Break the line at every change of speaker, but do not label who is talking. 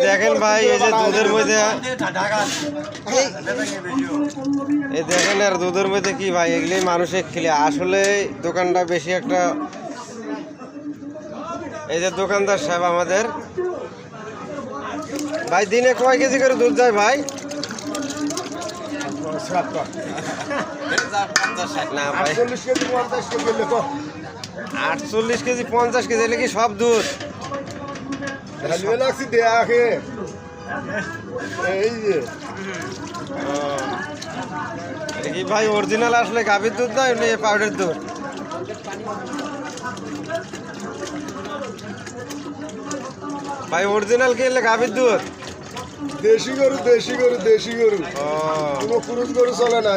দেখেন ভাই, এই যে দুধের মধ্যে এই দেখেন আর দুধের মধ্যে কি ভাই, এগুলি মানুষে খেলে আসলে দোকানটা বেশি একটা। এই যে দোকানদার সাহেব আমাদের ভাই, দিনে কয় কেজি করে দুধ যায় ভাই? না ভাই, 48 কেজি 50 কেজি এলে কি সব দুধ? কি ভাই অরিজিনাল আসলে গাভীর দুধ না এমনি পাউডার দুধ? ভাই অরিজিনাল কি এলে গাভীর দুধ?
দেশি গরু দেশি গরু দেশি গরু, কোনো পুরুষ গরু চলে না।